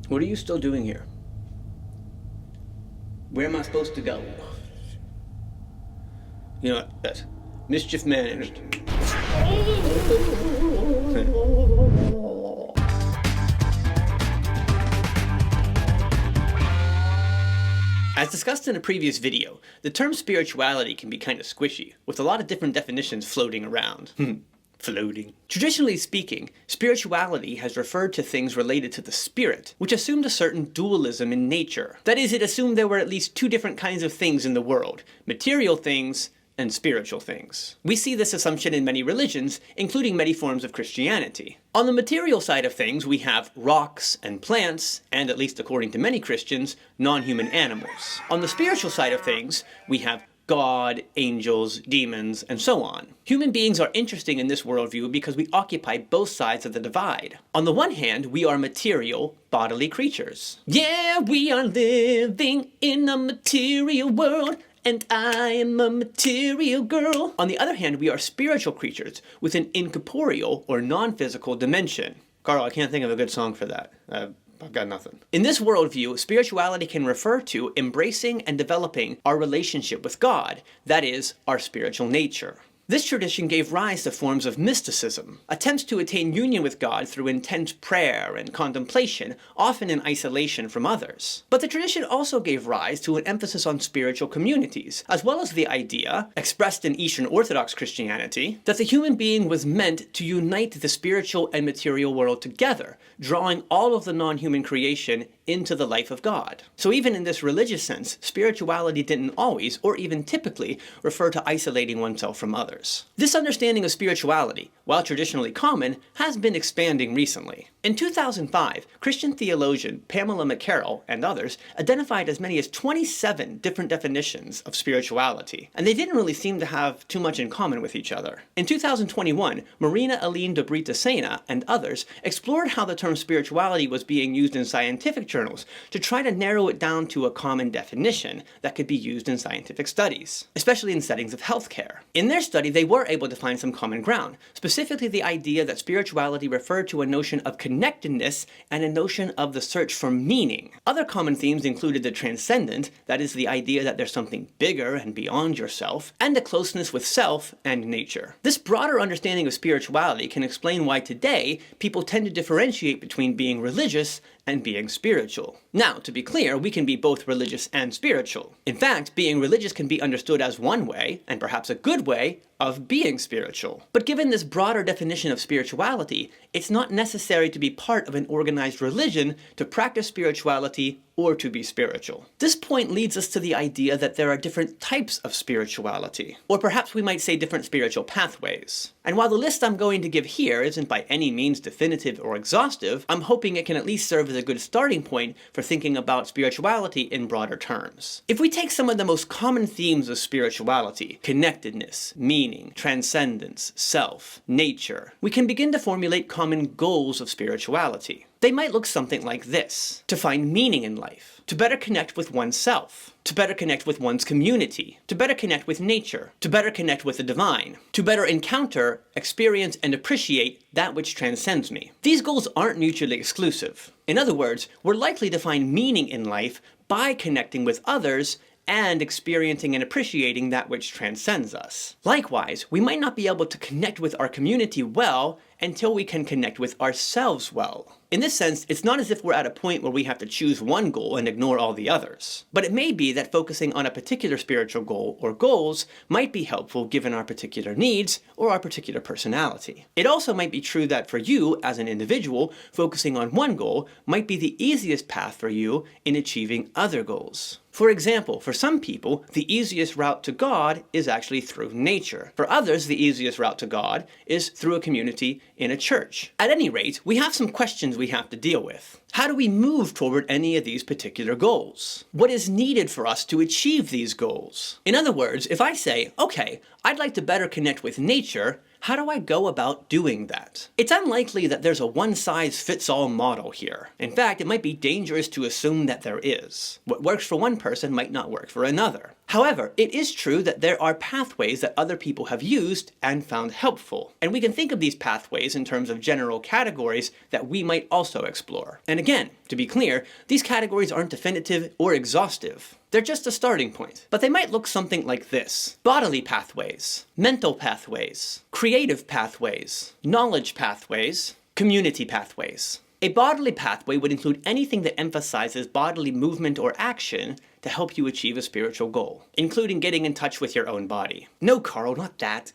What are you still doing here? Where am I supposed to go? You know what? That's mischief managed. As discussed in a previous video, the term spirituality can be kind of squishy, with a lot of different definitions floating around. Floating. Traditionally speaking, spirituality has referred to things related to the spirit, which assumed a certain dualism in nature. That is, it assumed there were at least two different kinds of things in the world: material things and spiritual things. We see this assumption in many religions, including many forms of Christianity. On the material side of things, we have rocks and plants, and at least according to many Christians, non-human animals. On the spiritual side of things, we have God, angels, demons, and so on. Human beings are interesting in this worldview because we occupy both sides of the divide. On the one hand, we are material, bodily creatures. Yeah, we are living in a material world, and I am a material girl. On the other hand, we are spiritual creatures with an incorporeal or non-physical dimension. Carl, I can't think of a good song for that. I've got nothing. In this worldview, spirituality can refer to embracing and developing our relationship with God, that is, our spiritual nature. This tradition gave rise to forms of mysticism, attempts to attain union with God through intense prayer and contemplation, often in isolation from others. But the tradition also gave rise to an emphasis on spiritual communities, as well as the idea, expressed in Eastern Orthodox Christianity, that the human being was meant to unite the spiritual and material world together, drawing all of the non-human creation into the life of God. So even in this religious sense, spirituality didn't always, or even typically, refer to isolating oneself from others. This understanding of spirituality, while traditionally common, has been expanding recently. In 2005, Christian theologian Pamela McCarroll and others identified as many as 27 different definitions of spirituality, and they didn't really seem to have too much in common with each other. In 2021, Marina Aline de Britasena and others explored how the term spirituality was being used in scientific journals to try to narrow it down to a common definition that could be used in scientific studies, especially in settings of healthcare. In their study, they were able to find some common ground, specifically the idea that spirituality referred to a notion of connectedness and a notion of the search for meaning. Other common themes included the transcendent, that is the idea that there's something bigger and beyond yourself, and a closeness with self and nature. This broader understanding of spirituality can explain why today people tend to differentiate between being religious and being spiritual. Now, to be clear, we can be both religious and spiritual. In fact, being religious can be understood as one way, and perhaps a good way, of being spiritual. But given this broader definition of spirituality, it's not necessary to be part of an organized religion to practice spirituality or to be spiritual. This point leads us to the idea that there are different types of spirituality, or perhaps we might say different spiritual pathways. And while the list I'm going to give here isn't by any means definitive or exhaustive, I'm hoping it can at least serve as a good starting point for thinking about spirituality in broader terms. If we take some of the most common themes of spirituality, connectedness, meaning, transcendence, self, nature, we can begin to formulate common goals of spirituality. They might look something like this: to find meaning in life, to better connect with oneself, to better connect with one's community, to better connect with nature, to better connect with the divine, to better encounter, experience, and appreciate that which transcends me. These goals aren't mutually exclusive. In other words, we're likely to find meaning in life by connecting with others and experiencing and appreciating that which transcends us. Likewise, we might not be able to connect with our community well until we can connect with ourselves well. In this sense, it's not as if we're at a point where we have to choose one goal and ignore all the others. But it may be that focusing on a particular spiritual goal or goals might be helpful given our particular needs or our particular personality. It also might be true that for you, as an individual, focusing on one goal might be the easiest path for you in achieving other goals. For example, for some people, the easiest route to God is actually through nature. For others, the easiest route to God is through a community in a church. At any rate, we have some questions we have to deal with. How do we move toward any of these particular goals? What is needed for us to achieve these goals? In other words, if I say, okay, I'd like to better connect with nature, how do I go about doing that? It's unlikely that there's a one-size-fits-all model here. In fact, it might be dangerous to assume that there is. What works for one person might not work for another. However, it is true that there are pathways that other people have used and found helpful, and we can think of these pathways in terms of general categories that we might also explore. And again, to be clear, these categories aren't definitive or exhaustive. They're just a starting point. But they might look something like this: bodily pathways, mental pathways, creative pathways, knowledge pathways, community pathways. A bodily pathway would include anything that emphasizes bodily movement or action to help you achieve a spiritual goal, including getting in touch with your own body. No, Carl, not that.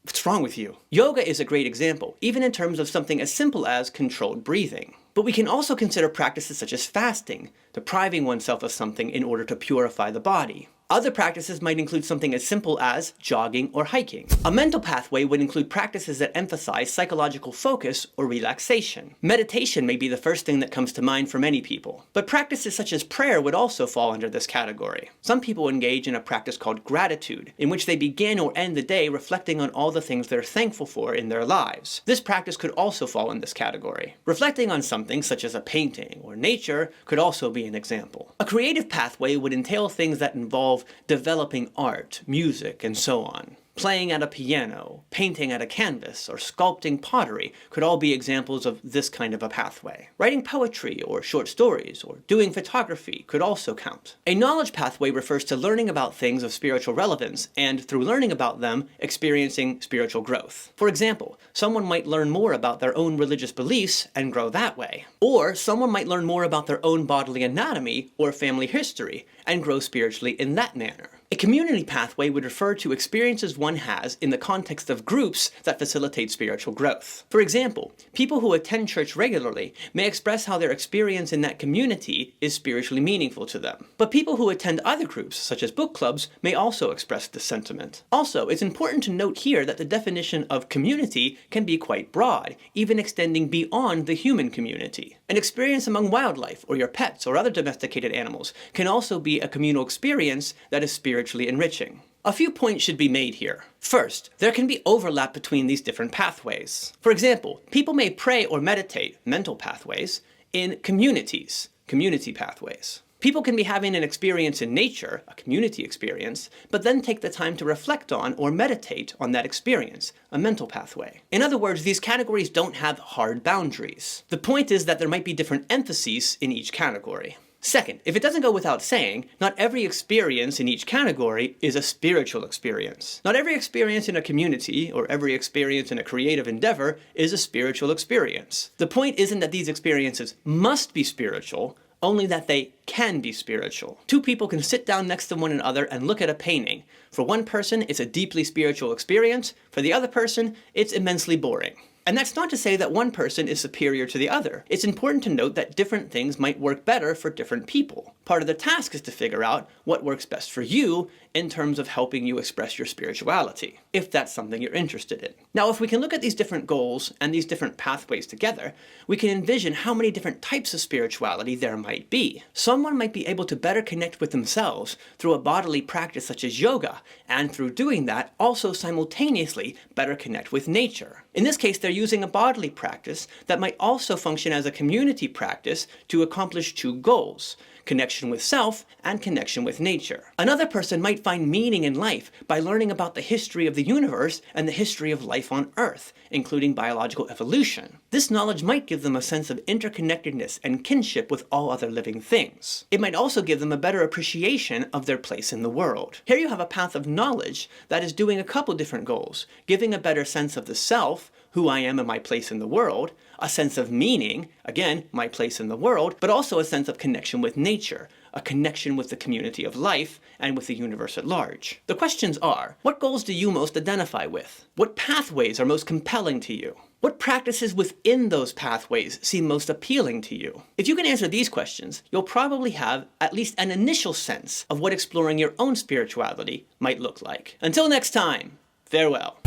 What's wrong with you? Yoga is a great example, even in terms of something as simple as controlled breathing. But we can also consider practices such as fasting, depriving oneself of something in order to purify the body. Other practices might include something as simple as jogging or hiking. A mental pathway would include practices that emphasize psychological focus or relaxation. Meditation may be the first thing that comes to mind for many people, but practices such as prayer would also fall under this category. Some people engage in a practice called gratitude, in which they begin or end the day reflecting on all the things they're thankful for in their lives. This practice could also fall in this category. Reflecting on something such as a painting or nature could also be an example. A creative pathway would entail things that involve developing art, music, and so on. Playing at a piano, painting at a canvas, or sculpting pottery could all be examples of this kind of a pathway. Writing poetry or short stories or doing photography could also count. A knowledge pathway refers to learning about things of spiritual relevance and, through learning about them, experiencing spiritual growth. For example, someone might learn more about their own religious beliefs and grow that way. Or someone might learn more about their own bodily anatomy or family history and grow spiritually in that manner. A community pathway would refer to experiences one has in the context of groups that facilitate spiritual growth. For example, people who attend church regularly may express how their experience in that community is spiritually meaningful to them. But people who attend other groups, such as book clubs, may also express this sentiment. Also, it's important to note here that the definition of community can be quite broad, even extending beyond the human community. An experience among wildlife, or your pets, or other domesticated animals can also be a communal experience that is spiritually enriching. A few points should be made here. First, there can be overlap between these different pathways. For example, people may pray or meditate, mental pathways, in communities, community pathways. People can be having an experience in nature, a community experience, but then take the time to reflect on or meditate on that experience, a mental pathway. In other words, these categories don't have hard boundaries. The point is that there might be different emphases in each category. Second, if it doesn't go without saying, not every experience in each category is a spiritual experience. Not every experience in a community or every experience in a creative endeavor is a spiritual experience. The point isn't that these experiences must be spiritual, only that they can be spiritual. Two people can sit down next to one another and look at a painting. For one person, it's a deeply spiritual experience. For the other person, it's immensely boring. And that's not to say that one person is superior to the other. It's important to note that different things might work better for different people. Part of the task is to figure out what works best for you in terms of helping you express your spirituality, if that's something you're interested in. Now, if we can look at these different goals and these different pathways together, we can envision how many different types of spirituality there might be. Someone might be able to better connect with themselves through a bodily practice such as yoga, and through doing that, also simultaneously better connect with nature. In this case, they're using a bodily practice that might also function as a community practice to accomplish two goals: connection with self and connection with nature. Another person might find meaning in life by learning about the history of the universe and the history of life on Earth, including biological evolution. This knowledge might give them a sense of interconnectedness and kinship with all other living things. It might also give them a better appreciation of their place in the world. Here you have a path of knowledge that is doing a couple different goals: giving a better sense of the self, who I am and my place in the world, a sense of meaning, again, my place in the world, but also a sense of connection with nature, a connection with the community of life and with the universe at large. The questions are, what goals do you most identify with? What pathways are most compelling to you? What practices within those pathways seem most appealing to you? If you can answer these questions, you'll probably have at least an initial sense of what exploring your own spirituality might look like. Until next time, farewell.